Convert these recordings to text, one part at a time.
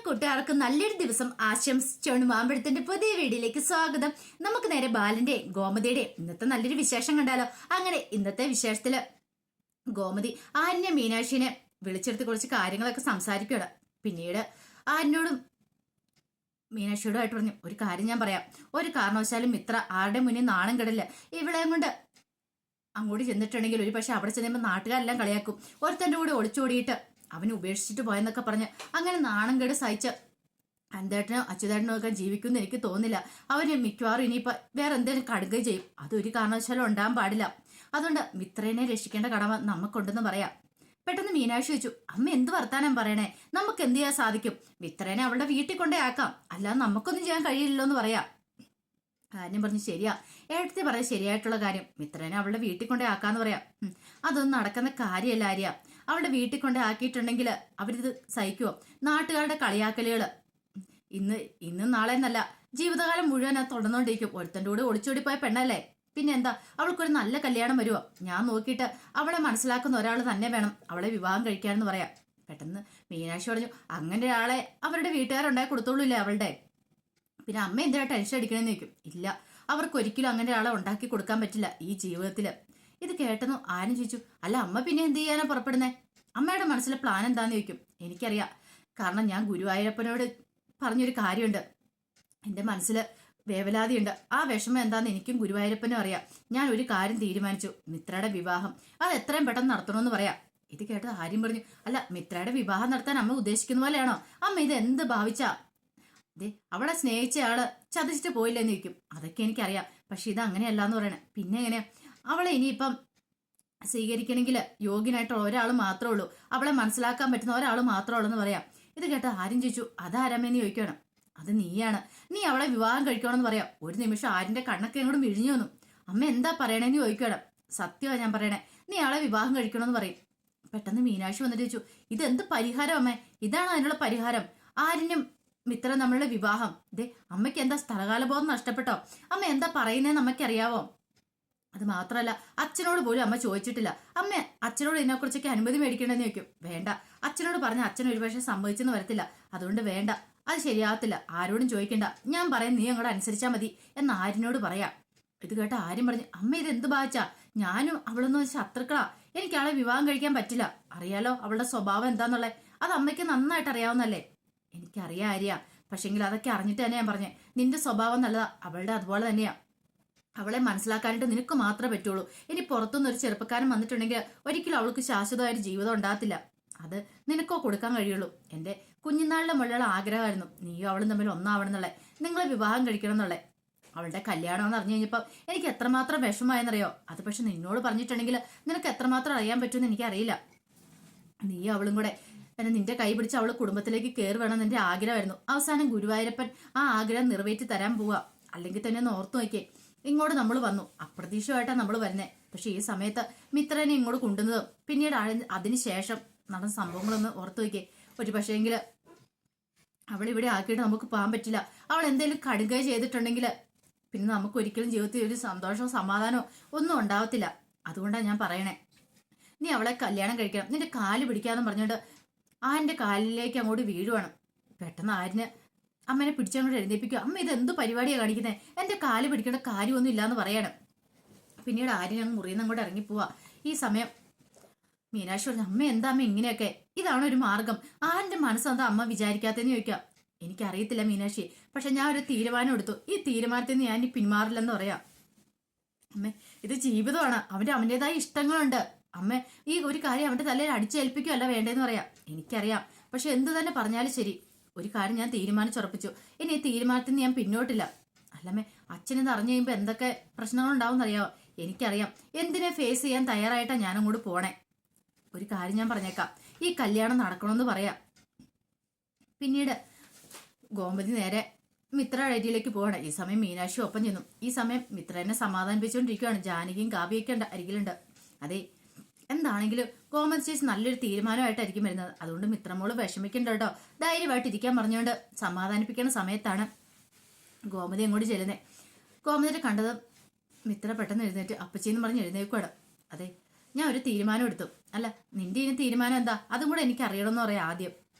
കൂട്ടുകാർക്ക് നല്ലൊരു ദിവസം ആശംസിച്ചോണ്ട് മാമ്പഴത്തിന്റെ പുതിയ വീഡിയോയിലേക്ക് സ്വാഗതം. നമുക്ക് നേരെ ബാലന്റെ ഗോമതിയുടെ ഇന്നത്തെ നല്ലൊരു വിശേഷം കണ്ടാലോ. അങ്ങനെ ഇന്നത്തെ വിശേഷത്തില് ഗോമതി ആര്യനെ മീനാക്ഷിനെ വിളിച്ചെടുത്ത് കുറച്ച് കാര്യങ്ങളൊക്കെ സംസാരിക്കുകയാണ്. പിന്നീട് ആര്യനോടും മീനാക്ഷിയോടുമായിട്ട് പറഞ്ഞു, ഒരു കാര്യം ഞാൻ പറയാം, ഒരു കാരണവശാലും മിത്ര ആരുടെ മുന്നിൽ നാണം കെടില്ല. ഇവിടെയും കൊണ്ട് അങ്ങോട്ട് ചെന്നിട്ടുണ്ടെങ്കിൽ ഒരു പക്ഷെ അവിടെ ചെല്ലുമ്പോൾ നാട്ടുകാരെല്ലാം കളിയാക്കും. ഒരുത്തൻ്റെ കൂടെ ഒളിച്ചോടിയിട്ട് അവന് ഉപേക്ഷിച്ചിട്ട് പോയെന്നൊക്കെ പറഞ്ഞ് അങ്ങനെ നാണം കേട് സഹിച്ച് അന്തേട്ടനോ അച്യുതേട്ടനോ ഒക്കെ ജീവിക്കുമെന്ന് എനിക്ക് തോന്നില്ല. അവര് മിക്കവാറും ഇനിയിപ്പോൾ വേറെ എന്തെങ്കിലും കടുകയും ചെയ്യും. അതൊരു കാരണവശാലും ഉണ്ടാകാൻ പാടില്ല. അതുകൊണ്ട് മിത്രേനെ രക്ഷിക്കേണ്ട കടമ നമുക്കുണ്ടെന്ന് പറയാം. പെട്ടെന്ന് മീനാക്ഷി ചോദിച്ചു, അമ്മ എന്ത് വർത്താനം പറയണേ, നമുക്ക് എന്ത് ചെയ്യാൻ സാധിക്കും? മിത്രേനെ അവളുടെ വീട്ടിൽ കൊണ്ടേ ആക്കാം, അല്ലാതെ നമുക്കൊന്നും ചെയ്യാൻ കഴിയില്ലല്ലോ എന്ന് പറയാം. കാര്യം പറഞ്ഞു, ശരിയാ ഏട്ടത്തി പറയാം, ശരിയായിട്ടുള്ള കാര്യം. മിത്രേനെ അവളുടെ വീട്ടിൽ കൊണ്ടേ ആക്കാന്ന് പറയാം. അതൊന്നും നടക്കുന്ന കാര്യമല്ല ആര്യ. അവളുടെ വീട്ടിൽ കൊണ്ടേ ആക്കിയിട്ടുണ്ടെങ്കിൽ അവരിത് സഹിക്കുവോ? നാട്ടുകാരുടെ കളിയാക്കലുകൾ ഇന്നും നാളെ എന്നല്ല, ജീവിതകാലം മുഴുവൻ അത് തുടർന്നുകൊണ്ടിരിക്കും. ഒരുത്തൻ്റെ കൂടെ ഒളിച്ചോടിപ്പോയ പെണ്ണല്ലേ, പിന്നെ എന്താ അവൾക്കൊരു നല്ല കല്യാണം വരുമോ? ഞാൻ നോക്കിയിട്ട് അവളെ മനസ്സിലാക്കുന്ന ഒരാൾ തന്നെ വേണം അവളെ വിവാഹം കഴിക്കാനെന്ന് പറയാം. പെട്ടെന്ന് മീനാക്ഷി പറഞ്ഞു, അങ്ങനെ ഒരാളെ അവരുടെ വീട്ടുകാരുണ്ടായി കൊടുത്തോളൂല്ലേ അവളുടെ. പിന്നെ അമ്മ എന്തിനാ ടെൻഷൻ അടിക്കണമെന്ന് ചോദിക്കും. ഇല്ല, അവർക്ക് ഒരിക്കലും അങ്ങനെ ഒരാളെ ഉണ്ടാക്കി കൊടുക്കാൻ പറ്റില്ല ഈ ജീവിതത്തില്. ഇത് കേട്ടെന്നു ആരും ചോദിച്ചു, അല്ല അമ്മ പിന്നെ എന്ത് ചെയ്യാനാ പുറപ്പെടുന്നേ? അമ്മയുടെ മനസ്സിലെ പ്ലാൻ എന്താന്ന് ചോദിക്കും. എനിക്കറിയാം, കാരണം ഞാൻ ഗുരുവായൂരപ്പനോട് പറഞ്ഞൊരു കാര്യമുണ്ട്. എൻ്റെ മനസ്സിൽ വേവലാതിയുണ്ട്. ആ വിഷമം എന്താന്ന് എനിക്കും ഗുരുവായൂരപ്പനും അറിയാം. ഞാൻ ഒരു കാര്യം തീരുമാനിച്ചു, മിത്രയുടെ വിവാഹം അത് എത്രയും പെട്ടെന്ന് നടത്തണമെന്ന് പറയാം. ഇത് കേട്ട് ആര്യം പറഞ്ഞു, അല്ല മിത്രയുടെ വിവാഹം നടത്താൻ അമ്മ ഉദ്ദേശിക്കുന്ന പോലെയാണോ? അമ്മ ഇത് എന്ത് ഭാവിച്ചാ? അവളെ സ്നേഹിച്ച ആള് ചതിച്ചിട്ട് പോയില്ലെന്ന് ചോദിക്കും. അതൊക്കെ എനിക്കറിയാം, പക്ഷെ ഇത് അങ്ങനെയല്ലാന്ന് പറയണേ. പിന്നെ എങ്ങനെയാ അവളെ ഇനിയിപ്പം സ്വീകരിക്കണമെങ്കിൽ യോഗ്യനായിട്ടുള്ള ഒരാൾ മാത്രമേ ഉള്ളൂ, അവളെ മനസ്സിലാക്കാൻ പറ്റുന്ന ഒരാൾ മാത്രമേ ഉള്ളൂ എന്ന് പറയാം. ഇത് കേട്ട ആര്യം ചോദിച്ചു, അതാരാമെന്ന് ചോദിക്കണം. അത് നീയാണ്, നീ അവളെ വിവാഹം കഴിക്കണമെന്ന് പറയാം. ഒരു നിമിഷം ആരിന്റെ കണ്ണൊക്കെ എന്നോട് മിഴിഞ്ഞു വന്നു. അമ്മ എന്താ പറയണേന്ന് ചോദിക്കണം. സത്യമാണ് ഞാൻ പറയണേ, നീ അവളെ വിവാഹം കഴിക്കണമെന്ന് പറയും. പെട്ടെന്ന് മീനാക്ഷി വന്നിട്ട് ചോദിച്ചു, ഇതെന്ത് പരിഹാരം അമ്മേ? ഇതാണോ അതിനുള്ള പരിഹാരം? ആരിനും മിത്രം നമ്മളുടെ വിവാഹം? അമ്മയ്ക്ക് എന്താ സ്ഥലകാലബോധം നഷ്ടപ്പെട്ടോ? അമ്മ എന്താ പറയുന്നതെന്ന് അമ്മയ്ക്കറിയാവോ? അത് മാത്രമല്ല, അച്ഛനോട് പോലും അമ്മ ചോദിച്ചിട്ടില്ല. അമ്മ അച്ഛനോട് ഇതിനെക്കുറിച്ചൊക്കെ അനുമതി മേടിക്കണമെന്ന് ചോദിക്കും. വേണ്ട, അച്ഛനോട് പറഞ്ഞ അച്ഛൻ ഒരുപക്ഷെ സമ്മതിച്ചെന്ന് വരത്തില്ല, അതുകൊണ്ട് വേണ്ട, അത് ശരിയാകത്തില്ല, ആരോടും ചോദിക്കണ്ട, ഞാൻ പറയാൻ നീ അങ്ങോട്ട് അനുസരിച്ചാൽ മതി എന്ന് ആര്യനോട് പറയാം. ഇത് കേട്ട ആര്യം പറഞ്ഞു, അമ്മ ഇത് എന്ത് ബാധിച്ചാ? ഞാനും അവളൊന്നും ശത്രുക്കളാ, എനിക്ക് അവളെ വിവാഹം കഴിക്കാൻ പറ്റില്ല. അറിയാലോ അവളുടെ സ്വഭാവം എന്താന്നുള്ളത്, അത് അമ്മയ്ക്ക് നന്നായിട്ട് അറിയാവുന്നല്ലേ? എനിക്കറിയാം ആര്യ, പക്ഷെങ്കിൽ അതൊക്കെ അറിഞ്ഞിട്ട് തന്നെ ഞാൻ പറഞ്ഞേ, നിന്റെ സ്വഭാവം നല്ലതാ, അവളുടെ അതുപോലെ തന്നെയാ. അവളെ മനസ്സിലാക്കാനായിട്ട് നിനക്ക് മാത്രമേ പറ്റുള്ളൂ. ഇനി പുറത്തുനിന്ന് ഒരു ചെറുപ്പക്കാരൻ വന്നിട്ടുണ്ടെങ്കിൽ ഒരിക്കലും അവൾക്ക് ശാശ്വതമായൊരു ജീവിതം ഉണ്ടാകത്തില്ല. അത് നിനക്കോ കൊടുക്കാൻ കഴിയുള്ളൂ. എൻ്റെ കുഞ്ഞുനാളിലെ മുള്ള ആഗ്രഹമായിരുന്നു നീയും അവളും തമ്മിൽ ഒന്നാവണമെന്നുള്ളത്, നിങ്ങളെ വിവാഹം കഴിക്കണം എന്നുള്ളത്. അവളുടെ കല്യാണം എന്ന് അറിഞ്ഞു കഴിഞ്ഞപ്പോൾ എനിക്ക് എത്രമാത്രം വിഷമമായെന്നറിയോ? അത് പക്ഷെ നിന്നോട് പറഞ്ഞിട്ടുണ്ടെങ്കിൽ നിനക്ക് എത്രമാത്രം അറിയാൻ പറ്റുമെന്ന് എനിക്കറിയില്ല. നീ അവളും കൂടെ നിന്റെ കൈ പിടിച്ച് അവൾ കുടുംബത്തിലേക്ക് കയറി വേണമെന്ന് എൻ്റെ ആഗ്രഹമായിരുന്നു. അവസാനം ഗുരുവായൂരപ്പൻ ആ ആഗ്രഹം നിറവേറ്റി തരാൻ പോവാ. അല്ലെങ്കിൽ തന്നെ ഒന്ന് ഓർത്തു നോക്കിയേ, ഇങ്ങോട്ട് നമ്മൾ വന്നു, അപ്രതീക്ഷിതമായിട്ടാണ് നമ്മൾ വരുന്നത്. പക്ഷെ ഈ സമയത്ത് മിത്രനെ ഇങ്ങോട്ട് കൊണ്ടുവന്നതും പിന്നീട് അതിനുശേഷം നടന്ന സംഭവങ്ങളൊന്ന് ഓർത്തു നോക്കിയേ. ഒരു പക്ഷേങ്കിൽ അവളിവിടെ ആക്കിയിട്ട് നമുക്ക് പോകാൻ പറ്റില്ല. അവൾ എന്തെങ്കിലും കടുകൈ ചെയ്തിട്ടുണ്ടെങ്കിൽ പിന്നെ നമുക്ക് ഒരിക്കലും ജീവിതത്തിൽ ഒരു സന്തോഷമോ സമാധാനമോ ഒന്നും ഉണ്ടാവത്തില്ല. അതുകൊണ്ടാണ് ഞാൻ പറയണേ, നീ അവളെ കല്യാണം കഴിക്കണം. നിന്റെ കാല് പിടിക്കാന്ന് പറഞ്ഞുകൊണ്ട് ആൻ്റെ കാലിലേക്ക് അങ്ങോട്ട് വീഴുവാണ്. പെട്ടെന്ന് ആരിന് അമ്മനെ പിടിച്ചങ്ങോട്ട് എഴുന്നേപ്പിക്കുക. അമ്മ ഇത് എന്ത് പരിപാടിയാണ് കാണിക്കുന്നത്? എൻ്റെ കാല് പിടിക്കേണ്ട കാര്യമൊന്നും ഇല്ലാന്ന് പറയാണ്. പിന്നീട് ആര്യൻ അങ്ങ് മുറിയിൽ നിന്ന് അങ്ങോട്ട് ഇറങ്ങിപ്പോവാ. ഈ സമയം മീനാക്ഷി പറഞ്ഞു, അമ്മ എന്താ അമ്മ ഇങ്ങനെയൊക്കെ? ഇതാണ് ഒരു മാർഗം. ആരുടെ മനസ്സെന്താ അമ്മ വിചാരിക്കാത്തെന്ന് ചോദിക്കാം. എനിക്കറിയത്തില്ല മീനാക്ഷി, പക്ഷെ ഞാൻ ഒരു തീരുമാനം എടുത്തു. ഈ തീരുമാനത്തിൽ നിന്ന് ഞാൻ ഇനി പിന്മാറില്ലെന്ന് പറയാം. അമ്മേ, ഇത് ജീവിതമാണ്, അവൻ്റെതായ ഇഷ്ടങ്ങളുണ്ട്. അമ്മ ഈ ഒരു കാര്യം അവൻ്റെ തലയിൽ അടിച്ചേൽപ്പിക്കുകയല്ല വേണ്ടതെന്ന് പറയാം. എനിക്കറിയാം, പക്ഷെ എന്തു തന്നെ പറഞ്ഞാലും ശരി, ഒരു കാര്യം ഞാൻ തീരുമാനിച്ചുറപ്പിച്ചു. ഇനി ഈ തീരുമാനത്തിൽ നിന്ന് ഞാൻ പിന്നോട്ടില്ല. അല്ലമ്മേ, അച്ഛനെന്ന് അറിഞ്ഞു കഴിയുമ്പോൾ എന്തൊക്കെ പ്രശ്നങ്ങളുണ്ടാവും എന്നറിയാമോ? എനിക്കറിയാം. എന്തിനെ ഫേസ് ചെയ്യാൻ തയ്യാറായിട്ടാണ് ഞാൻ അങ്ങോട്ട് പോണേ. ഒരു കാര്യം ഞാൻ പറഞ്ഞേക്കാം, ഈ കല്യാണം നടക്കണമെന്ന് പറയാം. പിന്നീട് ഗോമതി നേരെ മിത്ര അരിയിലേക്ക് പോവാണ്. ഈ സമയം മീനാക്ഷി ഒപ്പം ചെന്നു. ഈ സമയം മിത്രനെ സമാധാനിപ്പിച്ചുകൊണ്ടിരിക്കുകയാണ്. ജാനകിയും കാവ്യൊക്കെ അരികിലുണ്ട്. അതെ, എന്താണെങ്കിലും ഗോമതി ചേച്ചി നല്ലൊരു തീരുമാനമായിട്ടായിരിക്കും വരുന്നത്. അതുകൊണ്ട് മിത്രമോള് വിഷമിക്കണ്ട കേട്ടോ, ധൈര്യമായിട്ട് ഇരിക്കാൻ പറഞ്ഞുകൊണ്ട് സമാധാനിപ്പിക്കുന്ന സമയത്താണ് ഗോമതി അങ്ങോട്ട് ചെല്ലുന്നത്. ഗോമതിയെ കണ്ടത് മിത്ര പെട്ടെന്ന് എഴുന്നേറ്റ് അപ്പച്ചിന്ന് പറഞ്ഞ് എഴുന്നേൽക്കുവാണ്. അതെ, ഞാൻ ഒരു തീരുമാനം എടുത്തു. അല്ല, നിന്റെ ഇനി തീരുമാനം എന്താ? അതും കൂടെ എനിക്ക് അറിയണമെന്ന് പറയാം ആദ്യം.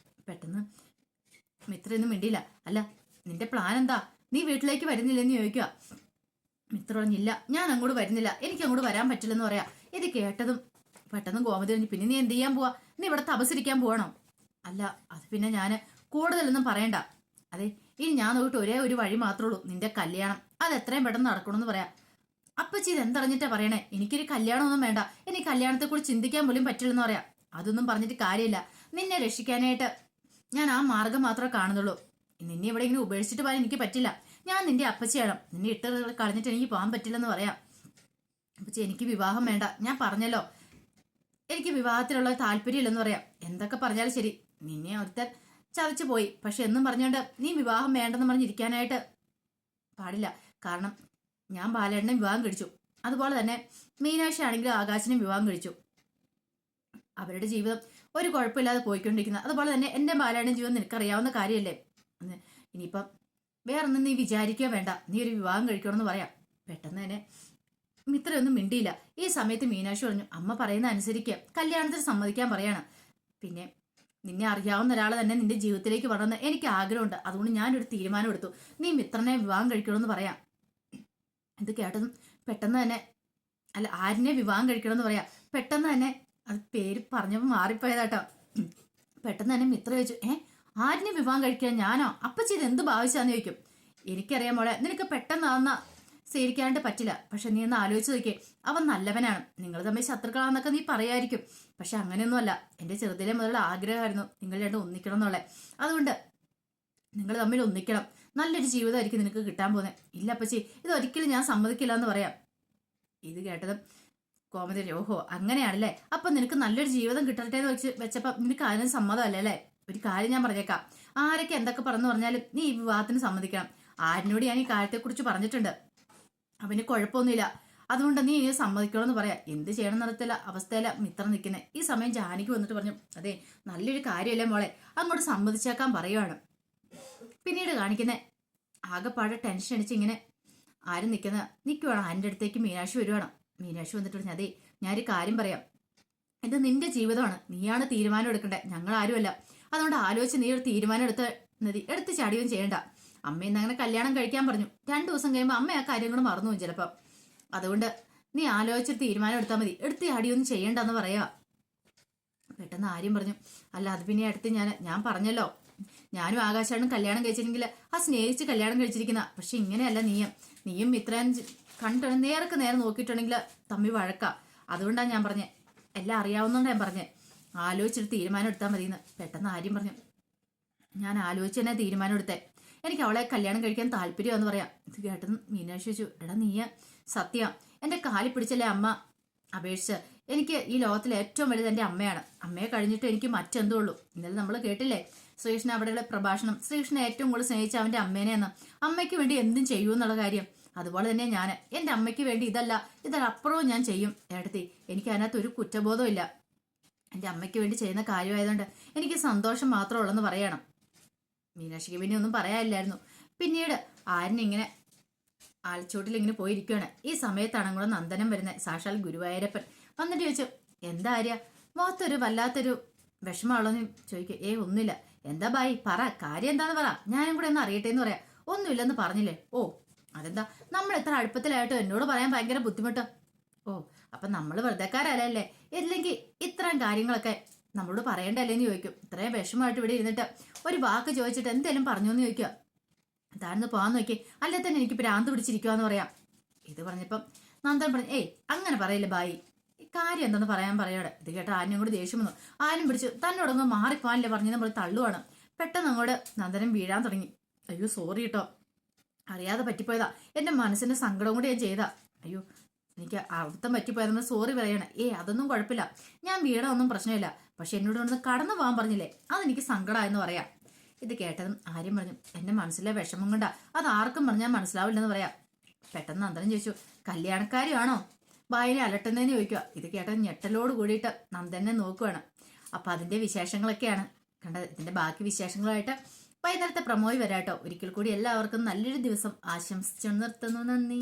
പെട്ടെന്ന് മിത്രയൊന്നും മിണ്ടിയില്ല. അല്ല നിന്റെ പ്ലാൻ എന്താ? നീ വീട്ടിലേക്ക് വരുന്നില്ലെന്ന് ചോദിക്കുക. മിത്ര പറഞ്ഞില്ല, ഞാൻ അങ്ങോട്ട് വരുന്നില്ല, എനിക്ക് അങ്ങോട്ട് വരാൻ പറ്റില്ലെന്ന് പറയാ. ഇത് കേട്ടതും പെട്ടെന്ന് ഗോമതി പറഞ്ഞു, പിന്നെ നീ എന്ത് ചെയ്യാൻ പോവാ? നീ ഇവിടെ തപസിരിക്കാൻ പോവാണോ? അല്ല അത് പിന്നെ ഞാൻ കൂടുതലൊന്നും പറയണ്ട. അതെ ഇനി ഞാൻ നോക്കിയിട്ട് ഒരേ ഒരു വഴി മാത്രമേ ഉള്ളൂ, നിന്റെ കല്യാണം. അത് എത്രയും പെട്ടെന്ന് നടക്കണമെന്ന് പറയാം. അപ്പച്ചി ഇത് എന്തറിഞ്ഞിട്ടാ പറയണേ? എനിക്കൊരു കല്യാണമൊന്നും വേണ്ട, എനിക്ക് കല്യാണത്തെക്കുറിച്ച് ചിന്തിക്കാൻ പോലും പറ്റില്ലെന്ന് പറയാം. അതൊന്നും പറഞ്ഞിട്ട് കാര്യമില്ല. നിന്നെ രക്ഷിക്കാനായിട്ട് ഞാൻ ആ മാർഗം മാത്രമേ കാണുന്നുള്ളൂ. നിന്നെ ഇവിടെ ഇങ്ങനെ ഉപേക്ഷിച്ചിട്ട് പോകാൻ എനിക്ക് പറ്റില്ല. ഞാൻ നിന്റെ അപ്പച്ചിയാണ്. നിന്നെ ഇട്ട് കളഞ്ഞിട്ട് എനിക്ക് പോകാൻ പറ്റില്ലെന്ന് പറയാം. അപ്പച്ചി എനിക്ക് വിവാഹം വേണ്ട, ഞാൻ പറഞ്ഞല്ലോ എനിക്ക് വിവാഹത്തിലുള്ള താല്പര്യമില്ലെന്ന് പറയാം. എന്തൊക്കെ പറഞ്ഞാലും ശരി, നിന്നെ ഒരുത്തൻ ചതച്ചു പോയി. പക്ഷെ എന്നും പറഞ്ഞുകൊണ്ട് നീ വിവാഹം വേണ്ടെന്ന് പറഞ്ഞിരിക്കാനായിട്ട് പാടില്ല. കാരണം ഞാൻ ബാലേട്ടനെ വിവാഹം കഴിച്ചു, അതുപോലെ തന്നെ മീനാക്ഷി ആണെങ്കിലും ആകാശിനും വിവാഹം കഴിച്ചു. അവരുടെ ജീവിതം ഒരു കുഴപ്പമില്ലാതെ പോയിക്കൊണ്ടിരിക്കുന്നത്. അതുപോലെ തന്നെ എൻ്റെ ബാലേട്ടൻ്റെ ജീവിതം നിനക്കറിയാവുന്ന കാര്യമല്ലേ. ഇനിയിപ്പം വേറൊന്നും നീ വിചാരിക്കുക വേണ്ട, നീ ഒരു വിവാഹം കഴിക്കണമെന്ന് പറയാം. പെട്ടെന്ന് തന്നെ മിത്രയൊന്നും മിണ്ടിയില്ല. ഈ സമയത്ത് മീനാക്ഷി പറഞ്ഞു, അമ്മ പറയുന്ന അനുസരിക്കുക, കല്യാണത്തിന് സമ്മതിക്കാൻ പറയാണ്. പിന്നെ നിന്നെ അറിയാവുന്ന ഒരാൾ തന്നെ നിന്റെ ജീവിതത്തിലേക്ക് വളർന്ന് എനിക്ക് ആഗ്രഹമുണ്ട്, അതുകൊണ്ട് ഞാനൊരു തീരുമാനം എടുത്തു, നീ മിത്രനെ വിവാഹം കഴിക്കണമെന്ന് പറയാം. ഇത് കേട്ടതും പെട്ടെന്ന് തന്നെ അല്ല ആരിനെ വിവാഹം കഴിക്കണമെന്ന് പറയാം. പെട്ടെന്ന് തന്നെ അത് പേര് പറഞ്ഞപ്പോൾ മാറിപ്പോയതാട്ടോ. പെട്ടെന്ന് തന്നെ മിത്ര ചോദിച്ചു, ആരിനെ വിവാഹം കഴിക്കാൻ? ഞാനോ? അപ്പച്ചി ഇത് എന്ത് ഭാവിച്ചാന്ന് ചോദിക്കും. എനിക്കറിയാം മോളെ, നിനക്ക് പെട്ടെന്നാവുന്ന സ്വീകരിക്കാനായിട്ട് പറ്റില്ല. പക്ഷെ നീ ഒന്ന് ആലോചിച്ച് നോക്കിയേ, അവൻ നല്ലവനാണ്. നിങ്ങൾ തമ്മിൽ ശത്രുക്കളാണെന്നൊക്കെ നീ പറയായിരിക്കും, പക്ഷെ അങ്ങനെയൊന്നുമല്ല. എൻ്റെ ചെറുതിലെ മുതലുള്ള ആഗ്രഹമായിരുന്നു നിങ്ങൾ രണ്ടും ഒന്നിക്കണം എന്നുള്ളത്. അതുകൊണ്ട് നിങ്ങൾ തമ്മിൽ ഒന്നിക്കണം, നല്ലൊരു ജീവിതമായിരിക്കും നിനക്ക് കിട്ടാൻ പോകുന്നത്. ഇല്ല അപ്പച്ചി, ഇത് ഒരിക്കലും ഞാൻ സമ്മതിക്കില്ല എന്ന് പറയാം. ഇത് കേട്ടതും കോമതി, ഓഹോ അങ്ങനെയാണല്ലേ, അപ്പൊ നിനക്ക് നല്ലൊരു ജീവിതം കിട്ടട്ടെ എന്ന് വെച്ചപ്പോ നിനക്ക് അതിന് സമ്മതമല്ലേ അല്ലേ? ഒരു കാര്യം ഞാൻ പറഞ്ഞേക്കാം, ആരൊക്കെ എന്തൊക്കെ പറഞ്ഞു പറഞ്ഞാലും നീ ഈ വിവാഹത്തിന് സമ്മതിക്കണം. ആരിനോട് ഞാൻ ഈ കാര്യത്തെക്കുറിച്ച് പറഞ്ഞിട്ടുണ്ട്, അവന് കുഴപ്പമൊന്നുമില്ല, അതുകൊണ്ട് നീ ഇനി സമ്മതിക്കണമെന്ന് പറയാം. എന്ത് ചെയ്യണം നടത്തില്ല അവസ്ഥയില മിത്രം നിൽക്കുന്നത്. ഈ സമയം ജാനിക്ക് വന്നിട്ട് പറഞ്ഞു, അതെ നല്ലൊരു കാര്യമല്ലേ മോളെ, അങ്ങോട്ട് സമ്മതിച്ചേക്കാൻ പറയുവാണ്. പിന്നീട് കാണിക്കുന്നത് ആകെപ്പാടെ ടെൻഷൻ അടിച്ച് ഇങ്ങനെ ആരും നിൽക്കുവാണ്. ആരുടെ അടുത്തേക്ക് മീനാക്ഷി വരുവാണ്. മീനാക്ഷി വന്നിട്ട് പറഞ്ഞു, അതെ ഞാനൊരു കാര്യം പറയാം, ഇത് നിന്റെ ജീവിതമാണ്, നീയാണ് തീരുമാനം എടുക്കേണ്ടത്, ഞങ്ങൾ ആരുമല്ല. അതുകൊണ്ട് ആലോചിച്ച് നീ ഒരു തീരുമാനം എടുത്ത് ചാടിയും ചെയ്യണ്ട. അമ്മയെന്ന് അങ്ങനെ കല്യാണം കഴിക്കാൻ പറഞ്ഞു. 2 ദിവസം കഴിയുമ്പോൾ അമ്മ ആ കാര്യങ്ങൾ മറന്നു പോകും ചിലപ്പോൾ. അതുകൊണ്ട് നീ ആലോചിച്ചൊരു തീരുമാനം എടുത്താൽ മതി, എടുത്ത് ചാടിയൊന്നും ചെയ്യണ്ടെന്ന് പറയാ. പെട്ടെന്ന് ആര്യം പറഞ്ഞു, അല്ല അത് പിന്നെ അടുത്ത് ഞാൻ പറഞ്ഞല്ലോ, ഞാനും ആകാശാണ് കല്യാണം കഴിച്ചിരുന്നെങ്കിൽ ആ സ്നേഹിച്ച് കല്യാണം കഴിച്ചിരിക്കുന്ന. പക്ഷെ ഇങ്ങനെയല്ല, നീയും ഇത്രയും കണ്ടിട്ട് നേർക്ക് നേരെ നോക്കിയിട്ടുണ്ടെങ്കിൽ തമ്മി വഴക്ക. അതുകൊണ്ടാണ് ഞാൻ പറഞ്ഞത്, എല്ലാം അറിയാവുന്നതുകൊണ്ടാണ് ഞാൻ പറഞ്ഞത്, ആലോചിച്ചൊരു തീരുമാനം എടുത്താൽ മതിയെന്ന്. പെട്ടെന്ന് ആര്യം പറഞ്ഞു, ഞാൻ ആലോചിച്ച് തന്നെ തീരുമാനം എടുത്തേ, എനിക്ക് അവളെ കല്യാണം കഴിക്കാൻ താല്പര്യമെന്ന് പറയാം. ഇത് കേട്ടെന്ന് മീനാക്ഷി ചോദിച്ചു, എടാ നീയ സത്യം എൻ്റെ കാലിൽ പിടിച്ചല്ലേ അമ്മ അപേക്ഷിച്ച്, എനിക്ക് ഈ ലോകത്തിലെ ഏറ്റവും വലുത് എൻ്റെ അമ്മയാണ്. അമ്മയെ കഴിഞ്ഞിട്ട് എനിക്ക് മറ്റെന്തോ ഉള്ളൂ. ഇന്നലെ നമ്മൾ കേട്ടില്ലേ ശ്രീകൃഷ്ണൻ അവിടെയുള്ള പ്രഭാഷണം, ശ്രീകൃഷ്ണനെ ഏറ്റവും കൂടുതൽ സ്നേഹിച്ച അവൻ്റെ അമ്മേനെയെന്ന്. അമ്മയ്ക്ക് വേണ്ടി എന്തും ചെയ്യൂ എന്നുള്ള കാര്യം. അതുപോലെ തന്നെ ഞാൻ എൻ്റെ അമ്മയ്ക്ക് വേണ്ടി ഇതപ്പുറവും ഞാൻ ചെയ്യും ഏടത്തി. എനിക്ക് അതിനകത്ത് ഒരു കുറ്റബോധവും ഇല്ല. എൻ്റെ അമ്മയ്ക്ക് വേണ്ടി ചെയ്യുന്ന കാര്യമായതുകൊണ്ട് എനിക്ക് സന്തോഷം മാത്രമേ ഉള്ളെന്ന് പറയണം. മീനാക്ഷിക്ക് പിന്നെ ഒന്നും പറയാനില്ലായിരുന്നു. പിന്നീട് ആരിനിങ്ങനെ ആൽച്ചോട്ടിൽ ഇങ്ങനെ പോയിരിക്കുകയാണ്. ഈ സമയത്താണ് കൂടെ നന്ദനം വരുന്നത്, സാക്ഷാൽ ഗുരുവായൂരപ്പൻ. വന്നിട്ട് ചോദിച്ചു, എന്താ ആര്യ മുഖത്തൊരു വല്ലാത്തൊരു വിഷമമുള്ളതെന്ന് ചോദിക്കും. ഒന്നുമില്ല. എന്താ ബായി പറ, കാര്യം എന്താന്ന് പറ, ഞാനും കൂടെ ഒന്ന് അറിയട്ടെ എന്ന് പറയാം. ഒന്നുമില്ലെന്ന് പറഞ്ഞില്ലേ? ഓ അതെന്താ, നമ്മൾ എത്ര അടുപ്പത്തിലായിട്ടോ എന്നോട് പറയാൻ ഭയങ്കര ബുദ്ധിമുട്ട്. ഓ അപ്പൊ നമ്മൾ വെറുതെക്കാരല്ലേ, ഇല്ലെങ്കിൽ ഇത്രയും കാര്യങ്ങളൊക്കെ നമ്മളോട് പറയണ്ടല്ലേന്ന് ചോദിക്കും. ഇത്രയും വിഷമമായിട്ട് ഇവിടെ ഇരുന്നിട്ട് ഒരു വാക്ക് ചോദിച്ചിട്ട് എന്തേലും പറഞ്ഞു എന്ന് ചോദിക്കുക. താഴ്ന്ന് പോകാൻ നോക്കി, അല്ലെ തന്നെ എനിക്ക് ഭ്രാന്ത് പിടിച്ചിരിക്കുവാന്ന് പറയാം. ഇത് പറഞ്ഞപ്പം നന്ദൻ പറഞ്ഞു, അങ്ങനെ പറയില്ല ബായി, കാര്യം എന്താന്ന് പറയാടെ. ഇത് കേട്ട ആരും കൂടി ദേഷ്യം വന്നു. ആരും പിടിച്ചു തന്നോടൊന്ന് മാറിപ്പോവാനല്ലേ പറഞ്ഞു നമ്മൾ തള്ളുവാണ്. പെട്ടെന്ന് അങ്ങോട്ട് നന്ദനം വീഴാൻ തുടങ്ങി. അയ്യോ സോറി കേട്ടോ, അറിയാതെ പറ്റിപ്പോയതാ, എന്റെ മനസ്സിന്റെ സങ്കടം കൂടി ഞാൻ ചെയ്താ. അയ്യോ എനിക്ക് അവിടുത്തെ പറ്റിപ്പോയതെന്ന് സോറി പറയണേ. അതൊന്നും കുഴപ്പമില്ല, ഞാൻ വീടാനൊന്നും പ്രശ്നമില്ല. പക്ഷെ എന്നോട് ഒന്ന് കടന്നു പോകാൻ പറഞ്ഞില്ലേ, അതെനിക്ക് സങ്കടമായെന്ന് പറയാം. ഇത് കേട്ടതും ആര്യം പറഞ്ഞു, എന്റെ മനസ്സിലെ വിഷമം കൊണ്ടാ, അത് ആർക്കും പറഞ്ഞാൽ മനസ്സിലാവില്ലെന്ന് പറയാം. പെട്ടെന്ന് നന്ദനം ചോദിച്ചു, കല്യാണക്കാരിയാണോ ബായിനെ അലട്ടുന്നതെന്ന് ചോദിക്കുക. ഇത് കേട്ടത് ഞെട്ടലോട് കൂടിയിട്ട് നന്ദനെ നോക്കുവാണ്. അപ്പൊ അതിന്റെ വിശേഷങ്ങളൊക്കെയാണ് കണ്ടത്. ഇതിന്റെ ബാക്കി വിശേഷങ്ങളായിട്ട് വൈകുന്നേരത്തെ പ്രമോയി വരാട്ടോ. ഒരിക്കൽ കൂടി എല്ലാവർക്കും നല്ലൊരു ദിവസം ആശംസിച്ചു നിർത്തുന്നു. നന്ദി.